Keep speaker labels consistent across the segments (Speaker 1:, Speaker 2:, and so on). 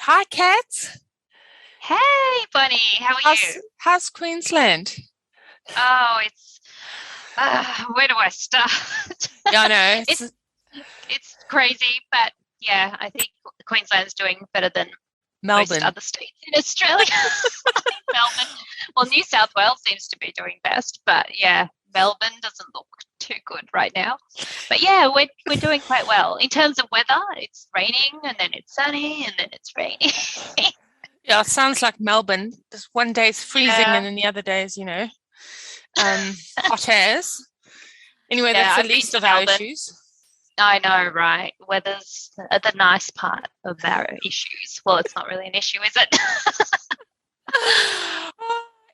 Speaker 1: Hi, Kat.
Speaker 2: Hey, Bonnie, how are you?
Speaker 1: How's Queensland?
Speaker 2: Oh, it's where do I start?
Speaker 1: Yeah, I know.
Speaker 2: It's it's crazy, but yeah, I think Queensland's doing better than most
Speaker 1: Melbourne.
Speaker 2: other states in Australia. Melbourne, well, New South Wales seems to be doing best, but yeah, Melbourne doesn't look too good right now. But yeah, we're doing quite well in terms of weather. It's raining and then it's sunny and then it's raining.
Speaker 1: Yeah, it sounds like Melbourne. Just one day it's freezing and
Speaker 2: Yeah,
Speaker 1: then the other day is, hot airs. Anyway, that's
Speaker 2: yeah,
Speaker 1: the
Speaker 2: I've been
Speaker 1: least
Speaker 2: to
Speaker 1: of our
Speaker 2: Melbourne.
Speaker 1: issues.
Speaker 2: I know, right? Weather's the nice part of our issues. Well, it's not really an issue, is it?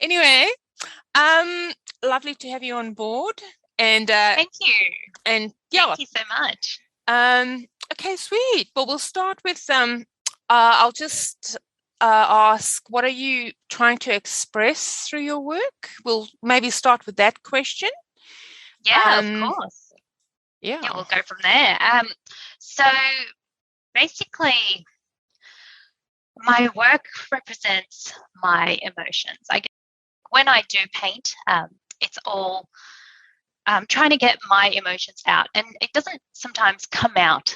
Speaker 1: Anyway, um, lovely to have you on board. And
Speaker 2: Thank you.
Speaker 1: and
Speaker 2: Thank
Speaker 1: yeah,
Speaker 2: you so much.
Speaker 1: okay, sweet. Well, we'll start with I'll just ask, what are you trying to express through your work? We'll maybe start with that question.
Speaker 2: Yeah, of
Speaker 1: Um,
Speaker 2: course. Yeah,
Speaker 1: yeah.
Speaker 2: we'll go from there. So basically, my work represents my emotions. I guess when I do paint, it's all trying to get my emotions out, and it doesn't sometimes come out.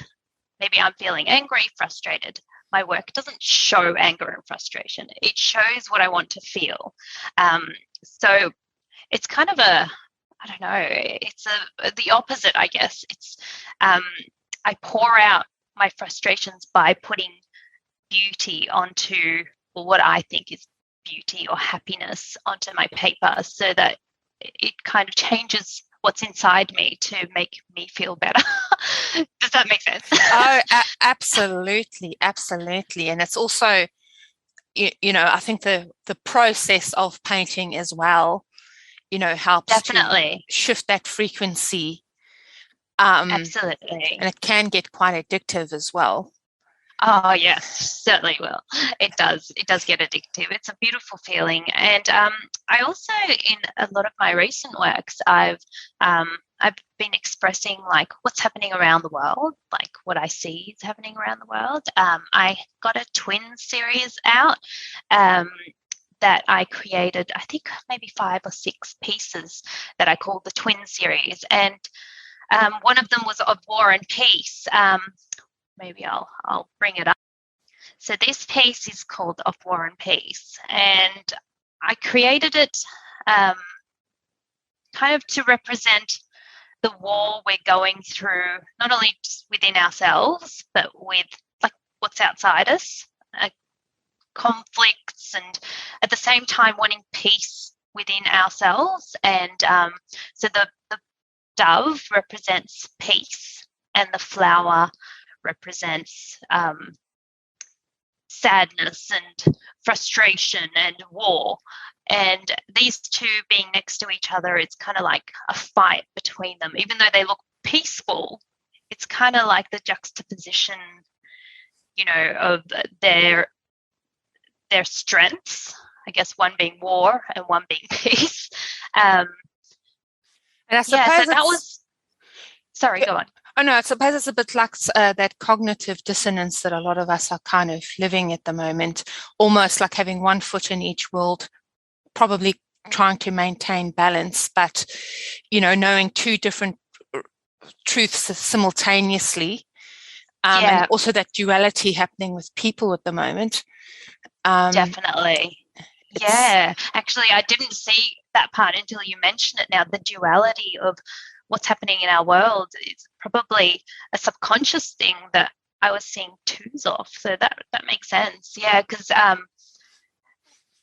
Speaker 2: Maybe I'm feeling angry, frustrated. My work doesn't show anger and frustration. It shows what I want to feel. Um, so it's kind of I don't know, it's the opposite, I guess. It's um, I pour out my frustrations by putting beauty onto what I think is beauty or happiness onto my paper so that it kind of changes what's inside me to make me feel better. Does that make sense?
Speaker 1: Oh, absolutely, absolutely. And it's also, I think the process of painting as well, helps to
Speaker 2: Definitely.
Speaker 1: shift that frequency. Um, and
Speaker 2: Absolutely.
Speaker 1: it can get quite addictive as well.
Speaker 2: Oh yes, certainly will. It does. It does get addictive. It's a beautiful feeling, and I also, in a lot of my recent works, I've been expressing like what's happening around the world, like what I see is happening around the world. I got a twin series out um, that I created. I think maybe 5 or 6 pieces that I called the twin series, and one of them was of war and peace. Maybe I'll bring it up. So this piece is called Of War and Peace, and I created it um, kind of to represent the war we're going through, not only just within ourselves, but with like what's outside us, conflicts, and at the same time wanting peace within ourselves. And so the dove represents peace, and the flower represents sadness and frustration and war. And these two being next to each other, it's kind of like a fight between them. Even though they look peaceful, it's kind of like the juxtaposition, of their strengths. I guess one being war and one being peace. Um,
Speaker 1: And I
Speaker 2: yeah, so
Speaker 1: suppose
Speaker 2: that
Speaker 1: it's,
Speaker 2: was. Sorry, go on.
Speaker 1: oh no, I suppose it's a bit like that cognitive dissonance that a lot of us are kind of living at the moment, almost like having one foot in each world, probably trying to maintain balance, but, knowing two different truths simultaneously. And
Speaker 2: Yeah,
Speaker 1: also that duality happening with people at the moment. Um,
Speaker 2: definitely.
Speaker 1: it's,
Speaker 2: Yeah, actually, I didn't see that part until you mentioned it now. The duality of what's happening in our world is probably a subconscious thing that I was seeing twos of. So that makes sense. Yeah, because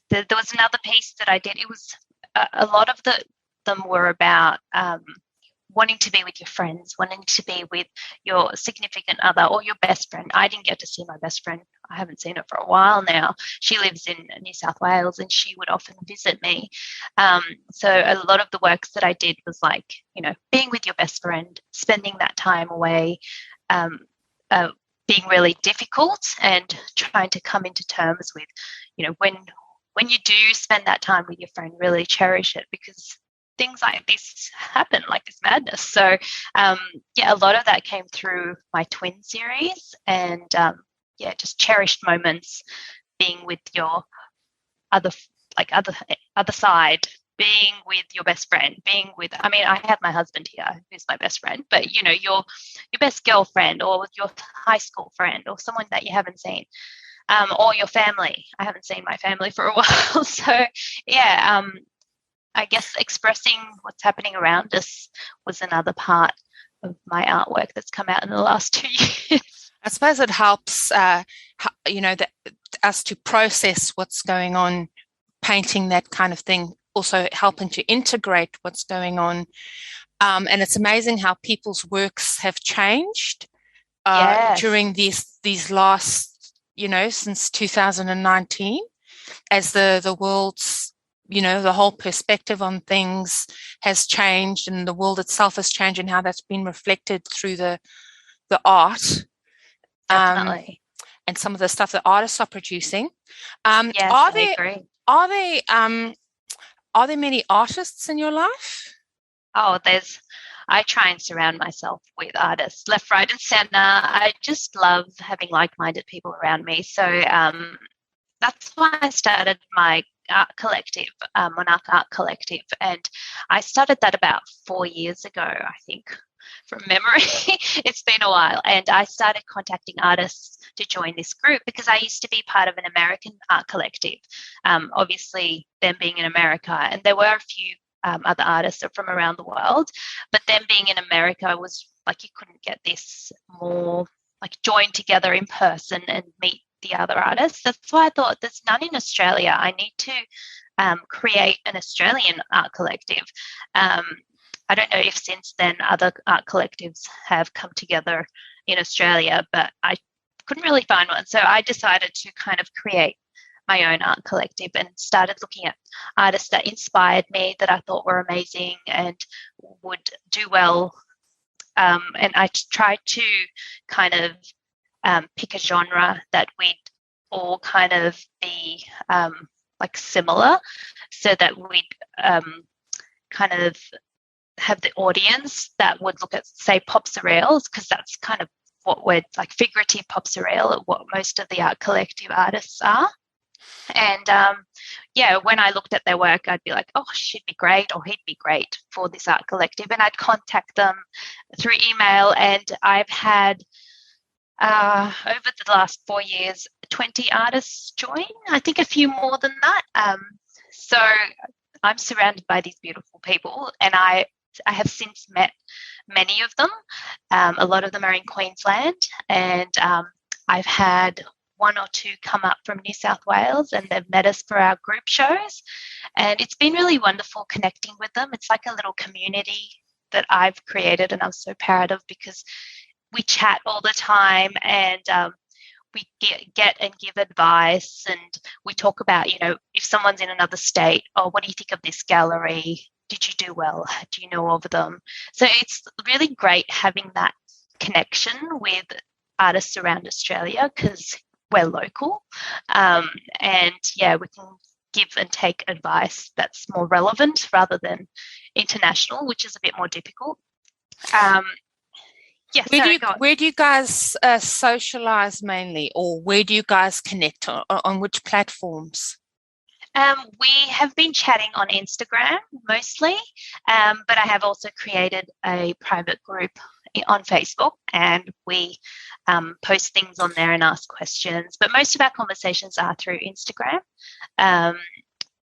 Speaker 2: there was another piece that I did. It was a lot of them were about wanting to be with your friends, wanting to be with your significant other or your best friend. I didn't get to see my best friend. I haven't seen her for a while now. She lives in New South Wales and she would often visit me. So a lot of the works that I did was like, being with your best friend, spending that time away, um, being really difficult and trying to come into terms with, when you do spend that time with your friend, really cherish it because things like this happen, like this madness. So, yeah, a lot of that came through my twin series, and just cherished moments, being with your other side, being with your best friend, I mean, I have my husband here who's my best friend, but you know, your best girlfriend, or with your high school friend, or someone that you haven't seen, or your family. I haven't seen my family for a while. So yeah, I guess expressing what's happening around us was another part of my artwork that's come out in the last 2 years.
Speaker 1: I suppose it helps, us to process what's going on, painting that kind of thing, also helping to integrate what's going on. And it's amazing how people's works have changed during these last, since 2019, as the world's, the whole perspective on things has changed, and the world itself has changed, and how that's been reflected through the art.
Speaker 2: Definitely.
Speaker 1: And some of the stuff that artists are producing.
Speaker 2: Yes, I agree.
Speaker 1: Are there many artists in your life?
Speaker 2: Oh, I try and surround myself with artists left, right, and center. I just love having like-minded people around me. So that's why I started my art collective, Monarch Art Collective. And I started that about 4 years ago, I think, from memory. It's been a while. And I started contacting artists to join this group because I used to be part of an American art collective, obviously them being in America. And there were a few other artists from around the world, but them being in America was like, you couldn't get this more like joined together in person and meet the other artists. That's why I thought there's none in Australia. I need to create an Australian art collective. I don't know if since then other art collectives have come together in Australia, but I couldn't really find one. So I decided to kind of create my own art collective and started looking at artists that inspired me, that I thought were amazing and would do well. And I tried to kind of pick a genre that we'd all kind of be like similar, so that we'd kind of have the audience that would look at, say, pop surreals, because that's kind of what we're like, figurative pop surreal, what most of the art collective artists are. And when I looked at their work, I'd be like, oh, she'd be great, or he'd be great for this art collective. And I'd contact them through email. And I've had, over the last 4 years, 20 artists join, I think a few more than that. So I'm surrounded by these beautiful people, and I have since met many of them. A lot of them are in Queensland, and I've had one or two come up from New South Wales, and they've met us for our group shows. And it's been really wonderful connecting with them. It's like a little community that I've created, and I'm so proud of, because we chat all the time, and we get and give advice, and we talk about, if someone's in another state, oh, what do you think of this gallery? Did you do well? Do you know of them? So it's really great having that connection with artists around Australia, because we're local, and we can give and take advice that's more relevant rather than international, which is a bit more difficult.
Speaker 1: Where do you guys socialize mainly, or where do you guys connect on which platforms?
Speaker 2: We have been chatting on Instagram mostly, but I have also created a private group on Facebook, and we post things on there and ask questions. But most of our conversations are through Instagram.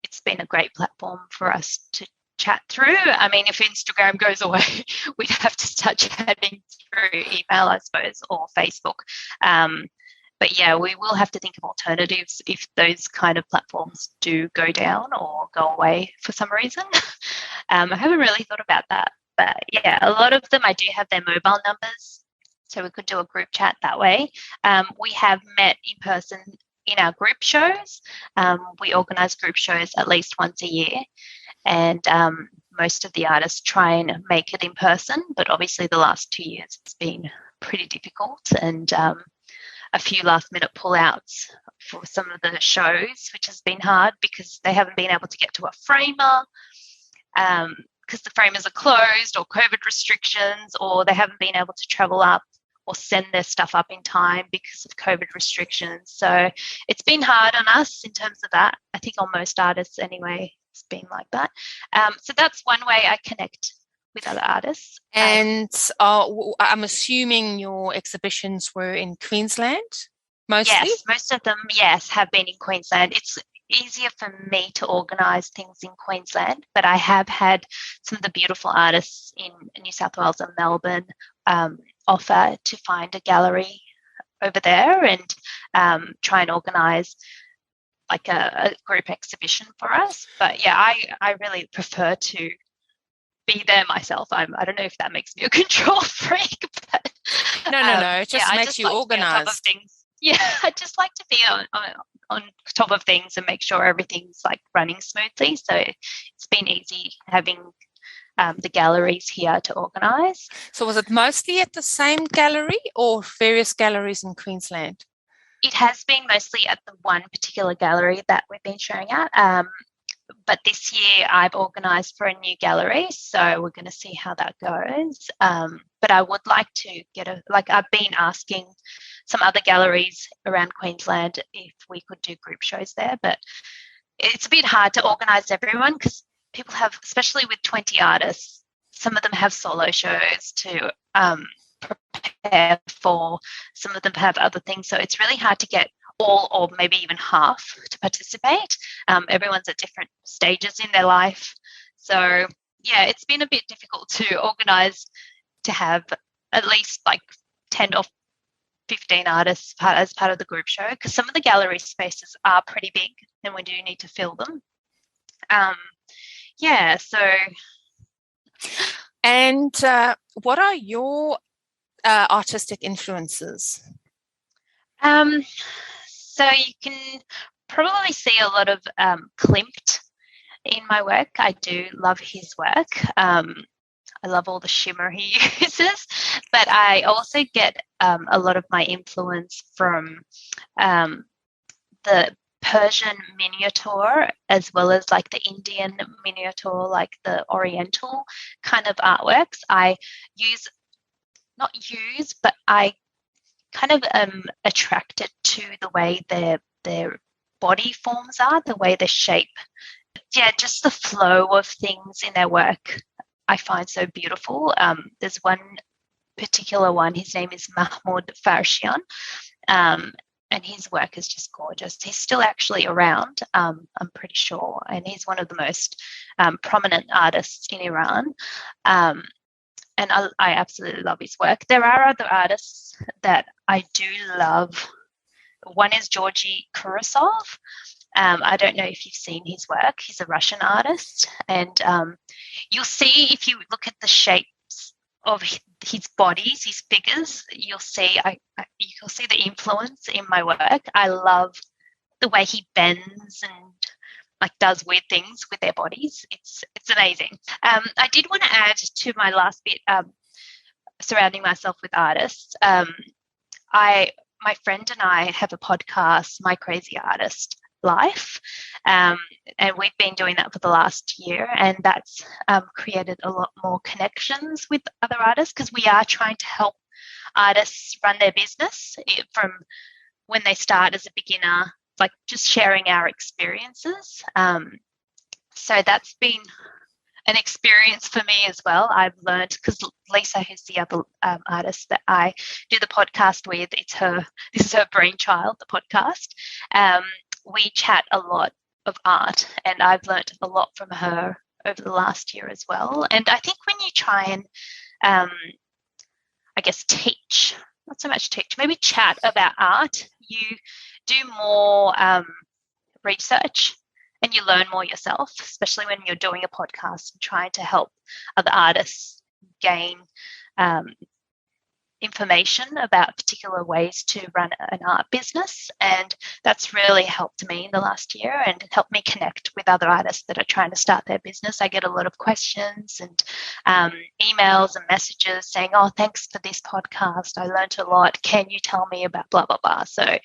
Speaker 2: It's been a great platform for us to chat through. I mean, if Instagram goes away, we'd have to start chatting through email, I suppose, or Facebook. But yeah, we will have to think of alternatives if those kind of platforms do go down or go away for some reason. I haven't really thought about that. But yeah, a lot of them, I do have their mobile numbers, so we could do a group chat that way. We have met in person in our group shows. We organise group shows at least once a year, and most of the artists try and make it in person, but obviously the last 2 years it's been pretty difficult, and a few last minute pullouts for some of the shows, which has been hard because they haven't been able to get to a framer because the framers are closed, or COVID restrictions, or they haven't been able to travel up or send their stuff up in time because of COVID restrictions. So it's been hard on us in terms of that. I think on most artists anyway, it's been like that. So that's one way I connect with other artists.
Speaker 1: And I'm assuming your exhibitions were in Queensland mostly?
Speaker 2: Yes, most of them, yes, have been in Queensland. It's easier for me to organise things in Queensland, but I have had some of the beautiful artists in New South Wales and Melbourne offer to find a gallery over there and try and organise like a group exhibition for us. But yeah, I really prefer to be there myself. I don't know if that makes me a control freak, but
Speaker 1: no, it just makes you organised.
Speaker 2: Yeah, I just like to be on top of things and make sure everything's like running smoothly. So it's been easy having the galleries here to organise.
Speaker 1: So was it mostly at the same gallery or various galleries in Queensland?
Speaker 2: It has been mostly at the one particular gallery that we've been showing at. But this year I've organised for a new gallery, so we're going to see how that goes. But I would like to I've been asking some other galleries around Queensland if we could do group shows there, but it's a bit hard to organise everyone because people have, especially with 20 artists, some of them have solo shows to prepare for, some of them have other things, so it's really hard to get all or maybe even half to participate. Everyone's at different stages in their life. So yeah, it's been a bit difficult to organise to have at least like 10 or 15 artists as part of the group show, because some of the gallery spaces are pretty big and we do need to fill them. Yeah, so.
Speaker 1: And what are your artistic influences?
Speaker 2: So you can probably see a lot of Klimt in my work. I do love his work. I love all the shimmer he uses, but I also get a lot of my influence from the Persian miniature as well as like the Indian miniature, like the Oriental kind of artworks. I but I kind of am attracted to the way their body forms are, the way they shape. Yeah, just the flow of things in their work I find so beautiful. There's one particular one, his name is Mahmoud Farshian, and his work is just gorgeous. He's still actually around, I'm pretty sure, and he's one of the most prominent artists in Iran. And I absolutely love his work. There are other artists that I do love. One is Georgy Kurasov. I don't know if you've seen his work. He's a Russian artist, and you'll see if you look at the shapes of his bodies, his figures, you'll see the influence in my work. I love the way he bends and like does weird things with their bodies. It's amazing. I did want to add to my last bit, surrounding myself with artists. My friend and I have a podcast, My Crazy Artist Life, and we've been doing that for the last year, and that's created a lot more connections with other artists because we are trying to help artists run their business from when they start as a beginner, like just sharing our experiences. So that's been an experience for me as well. I've learned, because Lisa, who's the other artist that I do the podcast with, this is her brainchild, the podcast. We chat a lot of art, and I've learned a lot from her over the last year as well. And I think when you try and, I guess, teach, not so much teach, maybe chat about art, you do more research and you learn more yourself, especially when you're doing a podcast and trying to help other artists gain information about particular ways to run an art business. And that's really helped me in the last year and helped me connect with other artists that are trying to start their business. I get a lot of questions and emails and messages saying, oh, thanks for this podcast. I learned a lot. Can you tell me about blah, blah, blah? So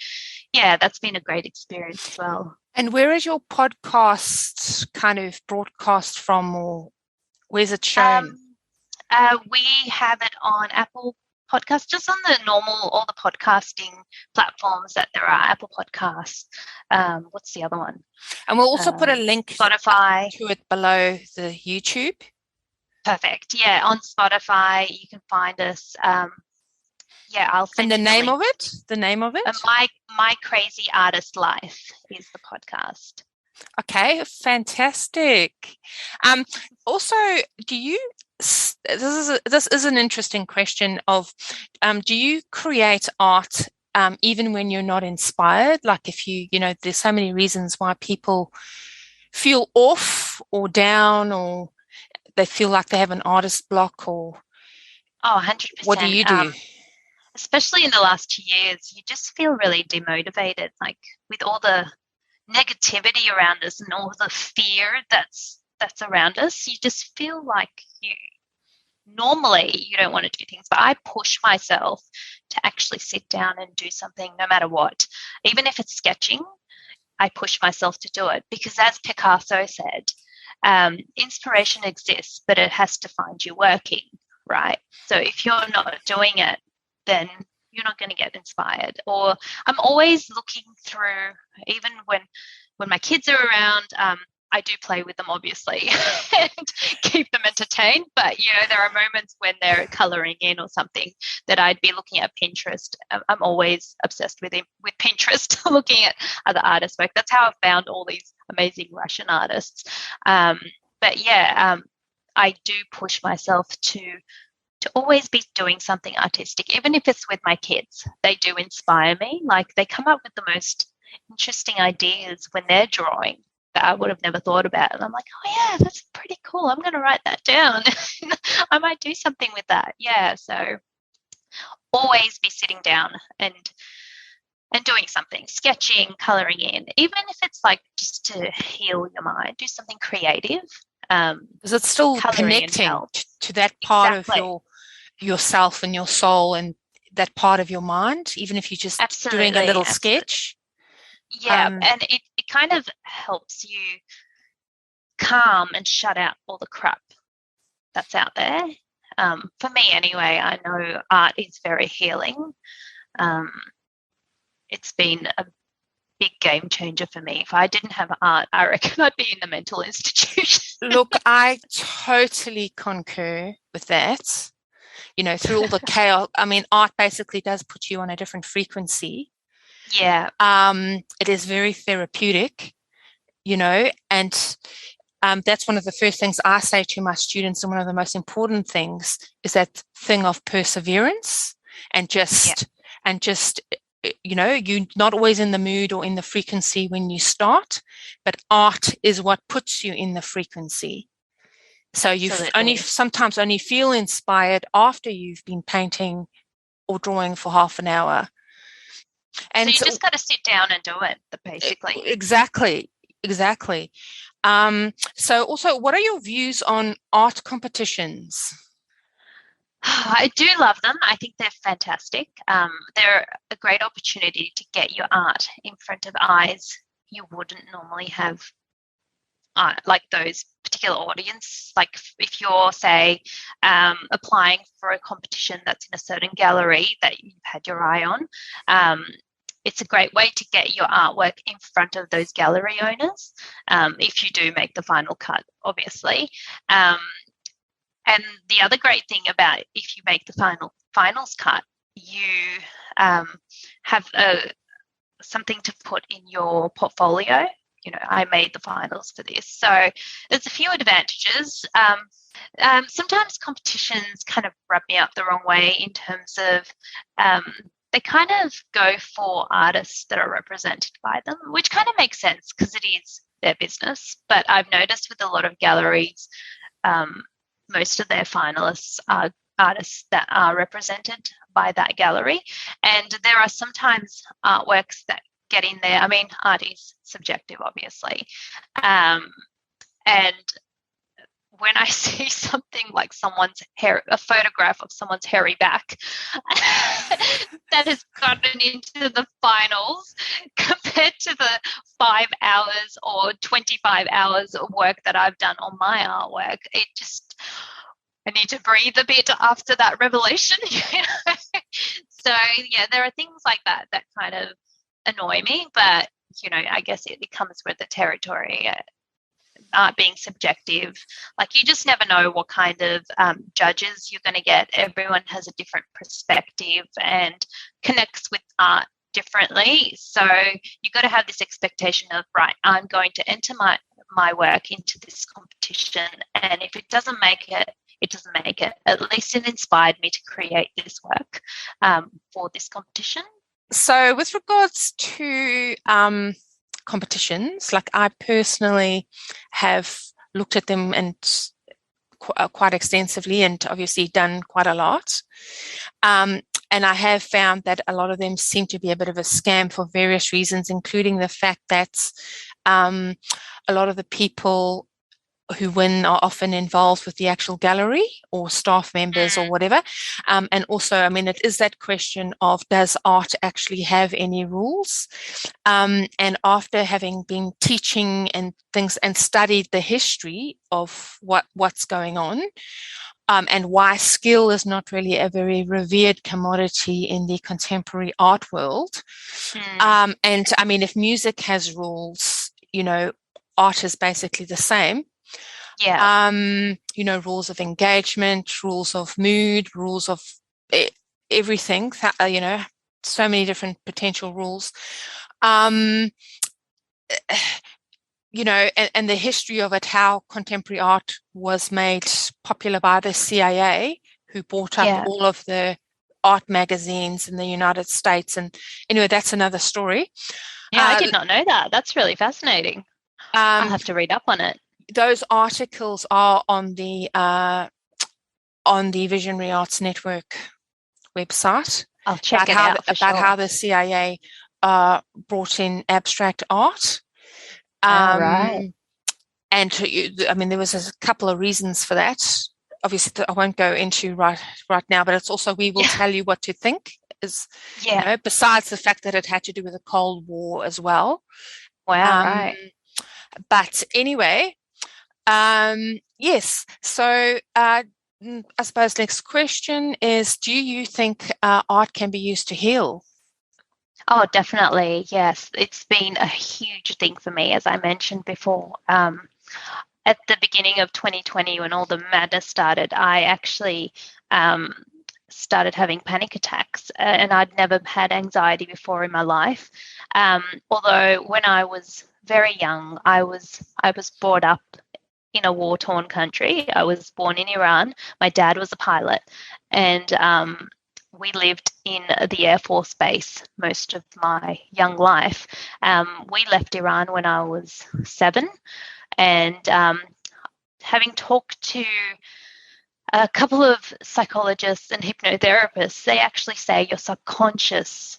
Speaker 2: yeah, that's been a great experience as well.
Speaker 1: And where is your podcast kind of broadcast from, or where's it shown?
Speaker 2: We have it on Apple podcasts, just on the normal, all the podcasting platforms that there are, Apple Podcasts. What's the other one?
Speaker 1: And we'll also put a link
Speaker 2: Spotify
Speaker 1: to it below the YouTube.
Speaker 2: Perfect. Yeah, on Spotify, you can find us. I'll send
Speaker 1: you
Speaker 2: the
Speaker 1: name
Speaker 2: link.
Speaker 1: of it. The name of it.
Speaker 2: My Crazy Artist Life is the podcast.
Speaker 1: Okay, fantastic. Also, do you? This is an interesting question. Of, do you create art even when you're not inspired? Like, if there's so many reasons why people feel off or down, or they feel like they have an artist block, or
Speaker 2: 100%.
Speaker 1: What do you do?
Speaker 2: Especially in the last 2 years, you just feel really demotivated, like with all the negativity around us and all the fear that's around us. You just feel like normally you don't want to do things, but I push myself to actually sit down and do something no matter what. Even if it's sketching, I push myself to do it, because as Picasso said, inspiration exists, but it has to find you working, right? So if you're not doing it, then you're not going to get inspired. Or I'm always looking through, even when my kids are around, I do play with them, obviously, and keep them entertained. But, there are moments when they're colouring in or something that I'd be looking at Pinterest. I'm always obsessed with Pinterest, looking at other artists' work. That's how I've found all these amazing Russian artists. I do push myself to always be doing something artistic, even if it's with my kids. They do inspire me. Like, they come up with the most interesting ideas when they're drawing that I would have never thought about. And I'm like, oh yeah, that's pretty cool. I'm going to write that down. I might do something with that. Yeah. So always be sitting down and doing something, sketching, colouring in, even if it's like just to heal your mind, do something creative.
Speaker 1: Because it's still connecting to that part of yourself and your soul and that part of your mind, even if you're just doing a little sketch.
Speaker 2: Yeah, and it kind of helps you calm and shut out all the crap that's out there. For me anyway, I know art is very healing. It's been a big game changer for me. If I didn't have art, I reckon I'd be in the mental institution.
Speaker 1: Look, I totally concur with that. Through all the chaos, I mean, art basically does put you on a different frequency.
Speaker 2: Yeah.
Speaker 1: It is very therapeutic, and that's one of the first things I say to my students, and one of the most important things is that thing of perseverance and just you're not always in the mood or in the frequency when you start, but art is what puts you in the frequency. So you sometimes only feel inspired after you've been painting or drawing for half an hour. And
Speaker 2: so you just got to sit down and do it, basically.
Speaker 1: Exactly. So also, what are your views on art competitions?
Speaker 2: I do love them. I think they're fantastic. They're a great opportunity to get your art in front of eyes you wouldn't normally have, like those particular audience. Like if you're, say, applying for a competition that's in a certain gallery that you've had your eye on, it's a great way to get your artwork in front of those gallery owners, if you do make the final cut, obviously. And the other great thing about if you make the finals cut, you have something to put in your portfolio. I made the finals for this. So there's a few advantages. Sometimes competitions kind of rub me up the wrong way in terms of they kind of go for artists that are represented by them, which kind of makes sense because it is their business. But I've noticed with a lot of galleries, most of their finalists are artists that are represented by that gallery. And there are sometimes artworks that get in there. I mean, art is subjective, obviously. And when I see something like a photograph of someone's hairy back that has gotten into the finals compared to the 5 hours or 25 hours of work that I've done on my artwork, I need to breathe a bit after that revelation. So yeah, there are things like that that kind of annoy me, but I guess it comes with the territory. Art being subjective, like you just never know what kind of judges you're going to get. Everyone has a different perspective and connects with art differently. So you've got to have this expectation of, right, I'm going to enter my work into this competition, and if it doesn't make it, it doesn't make it. At least it inspired me to create this work for this competition.
Speaker 1: So with regards to competitions, like I personally have looked at them and quite extensively, and obviously done quite a lot. And I have found that a lot of them seem to be a bit of a scam for various reasons, including the fact that a lot of the people who win are often involved with the actual gallery or staff members or whatever. And also, I mean, it is that question of, does art actually have any rules? And after having been teaching and things and studied the history of what's going on, and why skill is not really a very revered commodity in the contemporary art world. And I mean, if music has rules, art is basically the same.
Speaker 2: Yeah.
Speaker 1: Rules of engagement, rules of mood, rules of everything, so many different potential rules. And the history of it, how contemporary art was made popular by the CIA, who bought up all of the art magazines in the United States. And anyway, that's another story.
Speaker 2: Yeah, I did not know that. That's really fascinating. I'll have to read up on it.
Speaker 1: Those articles are on the Visionary Arts Network website.
Speaker 2: I'll check it out
Speaker 1: about how the CIA brought in abstract art.
Speaker 2: Right.
Speaker 1: And I mean, there was a couple of reasons for that. Obviously, I won't go into right now, but it's also, we will tell you what to think. Besides the fact that it had to do with the Cold War as well.
Speaker 2: Wow, right.
Speaker 1: But anyway, yes. So I suppose next question is, do you think art can be used to heal?
Speaker 2: Oh, definitely. Yes. It's been a huge thing for me, as I mentioned before. At the beginning of 2020, when all the madness started, I actually started having panic attacks, and I'd never had anxiety before in my life. Although when I was very young, I was brought up in a war-torn country. I was born in Iran. My dad was a pilot, and we lived in the Air Force Base most of my young life. We left Iran when I was 7, and having talked to a couple of psychologists and hypnotherapists, they actually say your subconscious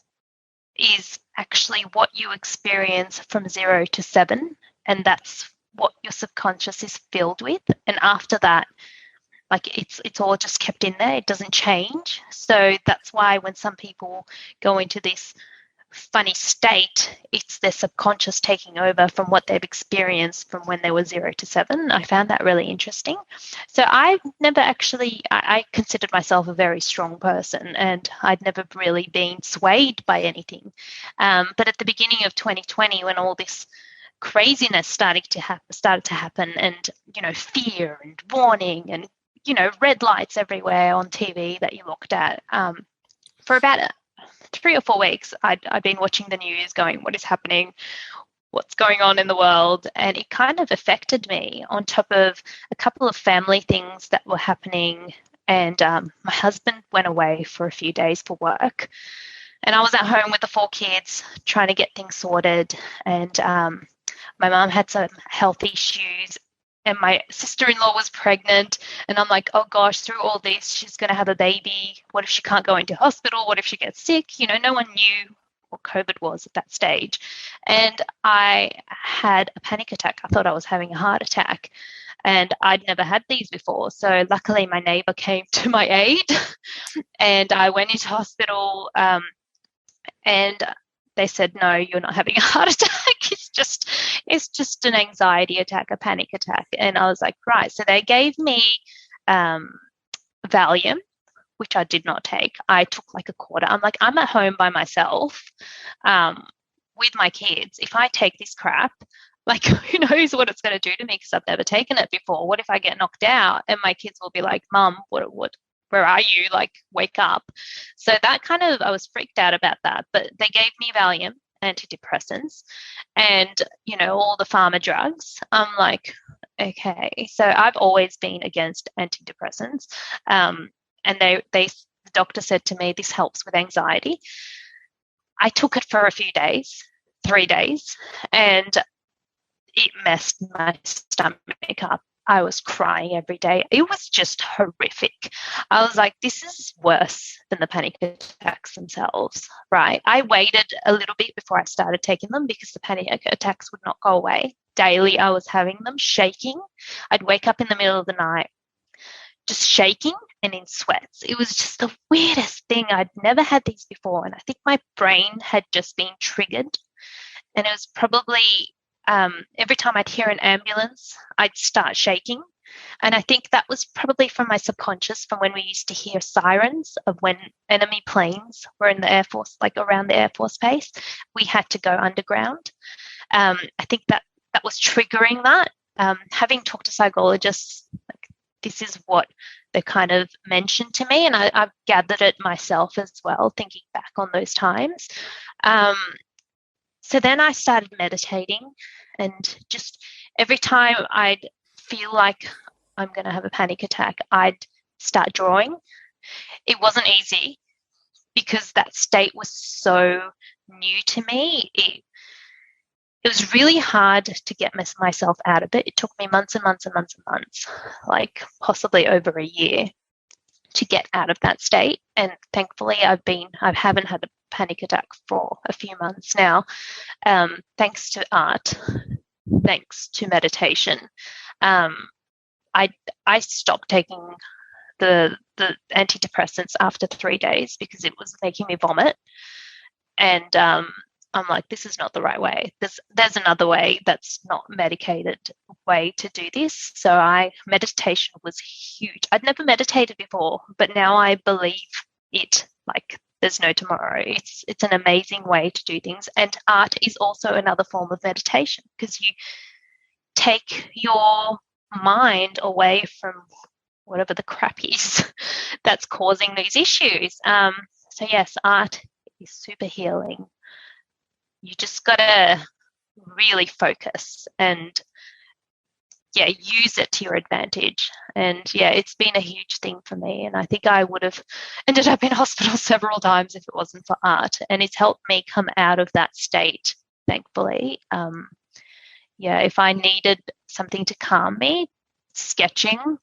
Speaker 2: is actually what you experience from 0 to 7, and that's what your subconscious is filled with. And after that, like it's all just kept in there. It doesn't change. So that's why when some people go into this funny state, it's their subconscious taking over from what they've experienced from when they were 0 to 7. I found that really interesting. So I considered myself a very strong person, and I'd never really been swayed by anything. But at the beginning of 2020, when all this craziness started to happen, and fear and warning and red lights everywhere on TV that you looked at, for about 3 or 4 weeks, I'd been watching the news going, what is happening? What's going on in the world? And it kind of affected me, on top of a couple of family things that were happening. And my husband went away for a few days for work. And I was at home with the 4 kids trying to get things sorted. And my mum had some health issues, and my sister-in-law was pregnant, and I'm like, oh gosh, through all this, she's going to have a baby. What if she can't go into hospital? What if she gets sick? No one knew what COVID was at that stage. And I had a panic attack. I thought I was having a heart attack, and I'd never had these before. So luckily my neighbour came to my aid, and I went into hospital, and they said, no, you're not having a heart attack. It's just an anxiety attack, a panic attack. And I was like, right. So they gave me Valium, which I did not take. I took like a quarter. I'm like, I'm at home by myself with my kids. If I take this crap, like, who knows what it's going to do to me, because I've never taken it before. What if I get knocked out and my kids will be like, Mum, what, where are you? Like, wake up. So that kind of, I was freaked out about that. But they gave me Valium, antidepressants, and, all the pharma drugs. I'm like, okay. So I've always been against antidepressants. And the doctor said to me, this helps with anxiety. I took it for a few days, 3 days, and it messed my stomach up. I was crying every day. It was just horrific. I was like, this is worse than the panic attacks themselves, right? I waited a little bit before I started taking them because the panic attacks would not go away. Daily, I was having them, shaking. I'd wake up in the middle of the night just shaking and in sweats. It was just the weirdest thing. I'd never had these before, and I think my brain had just been triggered. And it was probably every time I'd hear an ambulance, I'd start shaking. And I think that was probably from my subconscious, from when we used to hear sirens of when enemy planes were in the Air Force, like around the Air Force Base. We had to go underground. I think that was triggering that. Having talked to psychologists, like, this is what they kind of mentioned to me, and I've gathered it myself as well, thinking back on those times. So then I started meditating, and just every time I'd feel like I'm going to have a panic attack, I'd start drawing. It wasn't easy because that state was so new to me. It was really hard to get myself out of it. It took me months and months and months and months, like possibly over a year, to get out of that state. And thankfully, I haven't had a panic attack for a few months now, thanks to art, thanks to meditation. I stopped taking the antidepressants after 3 days because it was making me vomit, and I'm like, this is not the right way. There's another way that's not medicated way to do this. So meditation was huge. I'd never meditated before, but now I believe it like there's no tomorrow. It's an amazing way to do things. And art is also another form of meditation because you take your mind away from whatever the crap is that's causing these issues. So yes, art is super healing. You just got to really focus and, use it to your advantage. And, it's been a huge thing for me. And I think I would have ended up in hospital several times if it wasn't for art. And it's helped me come out of that state, thankfully. If I needed something to calm me, sketching,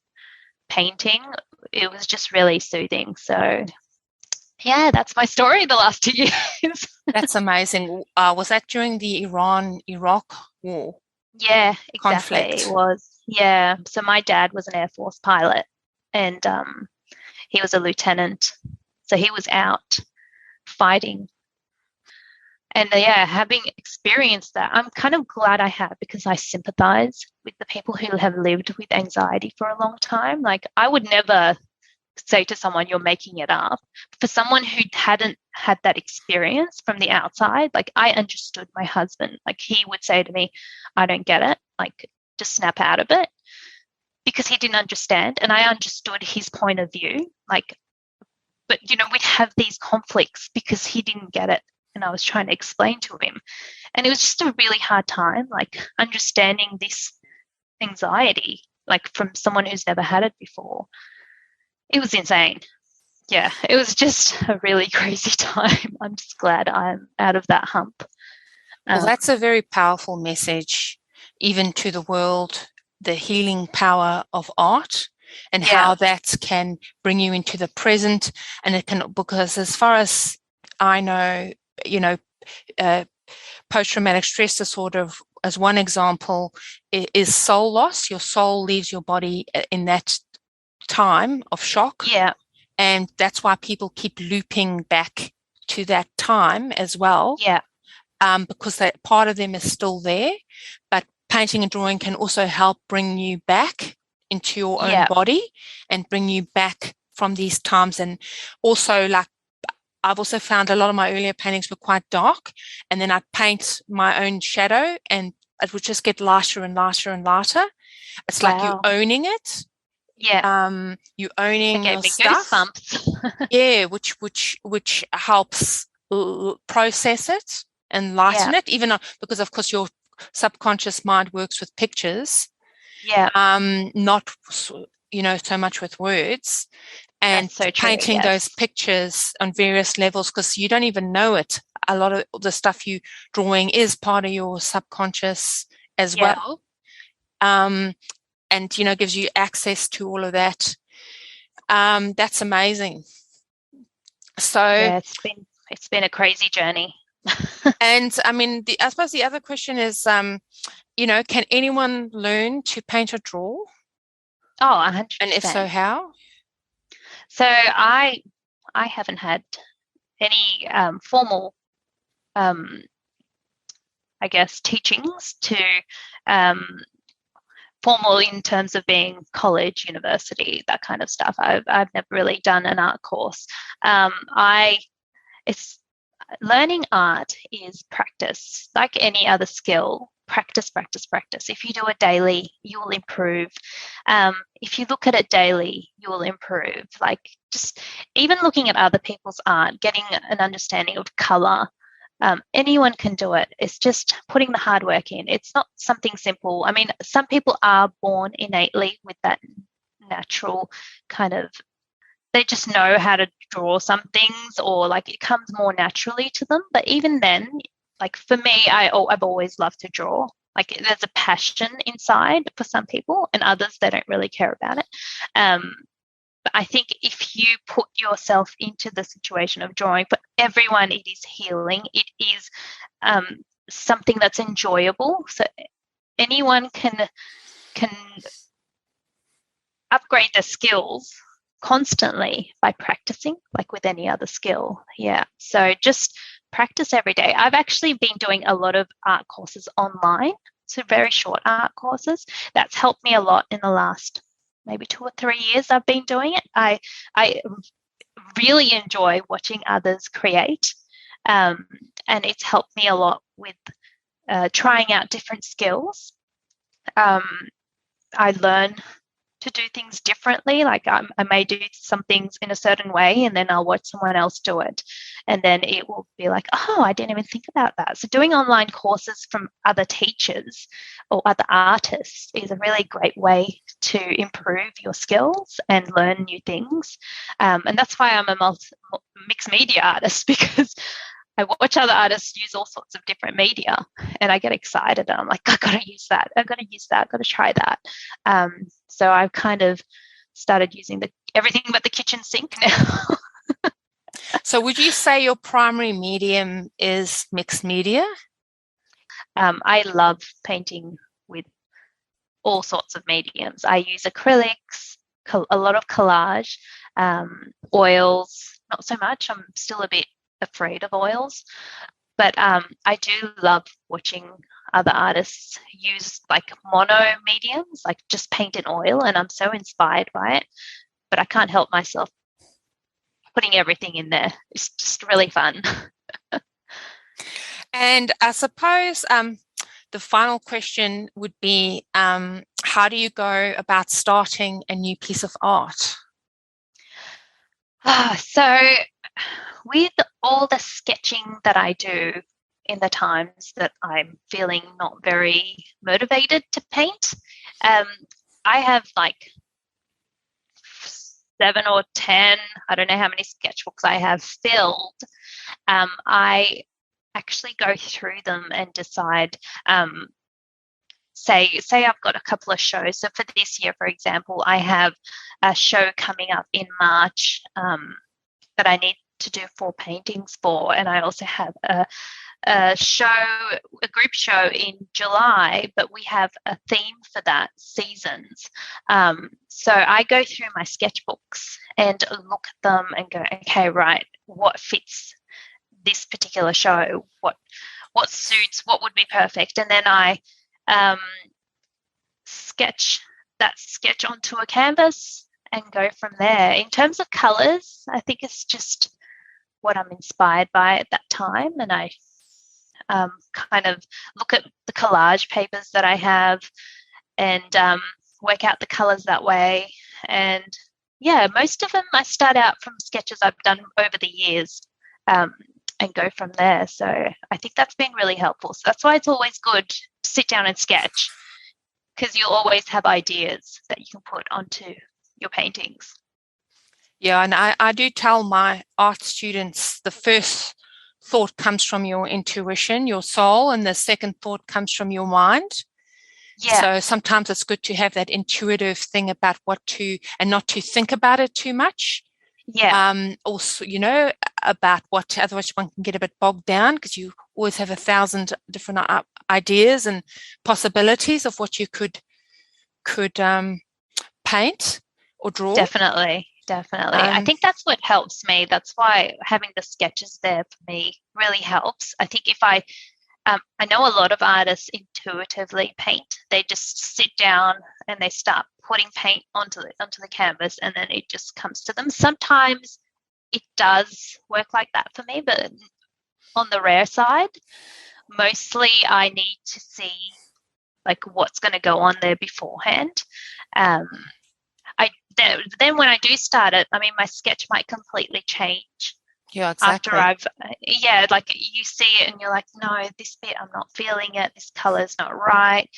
Speaker 2: painting, it was just really soothing. So, that's my story the last 2 years.
Speaker 1: That's amazing. Was that during the Iran-Iraq war?
Speaker 2: Yeah, exactly.
Speaker 1: Conflict.
Speaker 2: It was. Yeah. So my dad was an Air Force pilot, and he was a lieutenant. So he was out fighting. And having experienced that, I'm kind of glad I have, because I sympathize with the people who have lived with anxiety for a long time. Like, I would never say to someone, you're making it up. For someone who hadn't had that experience from the outside, like, I understood my husband. Like, he would say to me, I don't get it. Like, just snap out of it, because he didn't understand. And I understood his point of view. Like, but, we'd have these conflicts because he didn't get it. And I was trying to explain to him. And it was just a really hard time, like, understanding this anxiety, like, from someone who's never had it before. It was insane. Yeah, it was just a really crazy time. I'm just glad I'm out of that hump.
Speaker 1: Well, that's a very powerful message, even to the world, the healing power of art and how that can bring you into the present. And it can, because as far as I know, post-traumatic stress disorder, as one example, is soul loss. Your soul leaves your body in that time of shock, and that's why people keep looping back to that time as well, because that part of them is still there. But painting and drawing can also help bring you back into your own body and bring you back from these times. And also, like, I've also found a lot of my earlier paintings were quite dark, and then I'd paint my own shadow and it would just get lighter and lighter and lighter. It's like you're owning it.
Speaker 2: Yeah.
Speaker 1: You're owning your
Speaker 2: me
Speaker 1: stuff.
Speaker 2: Goosebumps.
Speaker 1: Yeah, which helps process it and lighten it, even because of course your subconscious mind works with pictures.
Speaker 2: Yeah.
Speaker 1: Not so much with words. And
Speaker 2: so true,
Speaker 1: painting those pictures on various levels, because you don't even know it. A lot of the stuff you drawing is part of your subconscious as well. And, gives you access to all of that. That's amazing. So
Speaker 2: it's been a crazy journey.
Speaker 1: And I mean, I suppose the other question is, can anyone learn to paint or draw?
Speaker 2: Oh, 100%.
Speaker 1: And if so, how?
Speaker 2: So I haven't had any formal, I guess, teachings to formal in terms of being college, university, that kind of stuff. I've never really done an art course. Learning art is practice, like any other skill. Practice, practice, practice. If you do it daily, you will improve. If you look at it daily, you will improve. Like, just even looking at other people's art, getting an understanding of color. Anyone can do it. It's just putting the hard work in. It's not something simple. I mean, some people are born innately with that natural kind of, they just know how to draw some things, or like it comes more naturally to them. But even then, like for me, I've always loved to draw. Like, there's a passion inside for some people, and others, they don't really care about it. But I think if you put yourself into the situation of drawing, for everyone, it is healing. It is something that's enjoyable. So anyone can upgrade their skills constantly by practicing, like with any other skill. Yeah. So just practice every day. I've actually been doing a lot of art courses online, so very short art courses. That's helped me a lot in the last maybe 2 or 3 years I've been doing it. I really enjoy watching others create, and it's helped me a lot with trying out different skills. I learn to do things differently. Like, I may do some things in a certain way, and then I'll watch someone else do it, and then it will be like, oh, I didn't even think about that. So doing online courses from other teachers or other artists is a really great way to improve your skills and learn new things. And that's why I'm a mixed media artist, because I watch other artists use all sorts of different media, and I get excited. And I'm like, I've got to use that. I've got to use that. I've got to try that. So I've kind of started using everything but the kitchen sink now.
Speaker 1: So would you say your primary medium is mixed media?
Speaker 2: I love painting with all sorts of mediums. I use acrylics, a lot of collage, oils, not so much. I'm still a bit afraid of oils, but I do love watching other artists use like mono mediums, like just paint in oil, and I'm so inspired by it, but I can't help myself putting everything in there. It's just really fun.
Speaker 1: And I suppose the final question would be, how do you go about starting a new piece of art?
Speaker 2: So with all the sketching that I do in the times that I'm feeling not very motivated to paint, I have like 7 or 10, I don't know how many sketchbooks I have filled. I actually go through them and decide, say I've got a couple of shows. So for this year, for example, I have a show coming up in March that I need to do 4 paintings for, and I also have a group show in July, but we have a theme for that, seasons. So I go through my sketchbooks and look at them and go, okay, right, what fits this particular show? What suits? What would be perfect? And then I sketch onto a canvas, go from there. In terms of colors, I think it's just what I'm inspired by at that time, and I kind of look at the collage papers that I have and work out the colors that way. And yeah, most of them I start out from sketches I've done over the years and go from there. So I think that's been really helpful. So that's why it's always good to sit down and sketch, because you'll always have ideas that you can put onto your paintings.
Speaker 1: Yeah, and I do tell my art students the first thought comes from your intuition, your soul, and the second thought comes from your mind.
Speaker 2: Yeah.
Speaker 1: So sometimes it's good to have that intuitive thing about what to, and not to think about it too much.
Speaker 2: Yeah.
Speaker 1: Also, you know, about what, otherwise one can get a bit bogged down because you always have 1,000 different ideas and possibilities of what you could paint or draw.
Speaker 2: Definitely. I think that's what helps me. That's why having the sketches there for me really helps. I think if I know a lot of artists intuitively paint. They just sit down and they start putting paint onto the canvas, and then it just comes to them. Sometimes it does work like that for me, but on the rare side, mostly I need to see like what's going to go on there beforehand. Then when I do start it, I mean, my sketch might completely change.
Speaker 1: Yeah, exactly.
Speaker 2: After like you see it and you're like, no, this bit I'm not feeling it. This color's not right.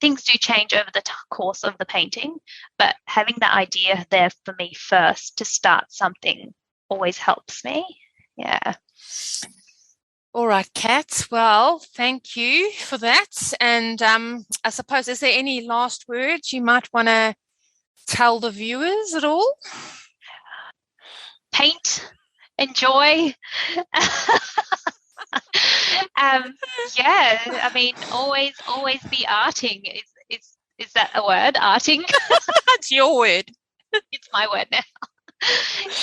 Speaker 2: Things do change over the course of the painting, but having that idea there for me first to start something always helps me. Yeah.
Speaker 1: All right, Kat. Well, thank you for that. And I suppose, is there any last words you might want to tell the viewers at all?
Speaker 2: Paint. Enjoy. Yeah, I mean, always be arting. Is that a word? Arting?
Speaker 1: That's your word.
Speaker 2: It's my word now.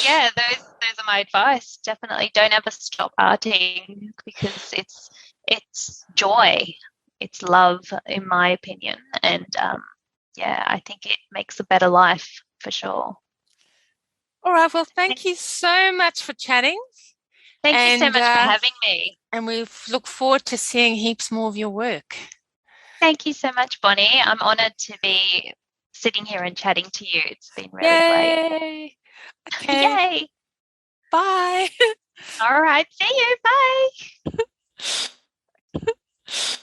Speaker 2: Yeah, those are my advice. Definitely don't ever stop arting, because it's joy, it's love, in my opinion. And yeah, I think it makes a better life for sure.
Speaker 1: All right. Well, thank you so much for chatting.
Speaker 2: Thank you so much for having me.
Speaker 1: And we look forward to seeing heaps more of your work.
Speaker 2: Thank you so much, Bonnie. I'm honoured to be sitting here and chatting to you. It's been really
Speaker 1: great. Okay.
Speaker 2: Yay.
Speaker 1: Bye.
Speaker 2: All right. See you. Bye.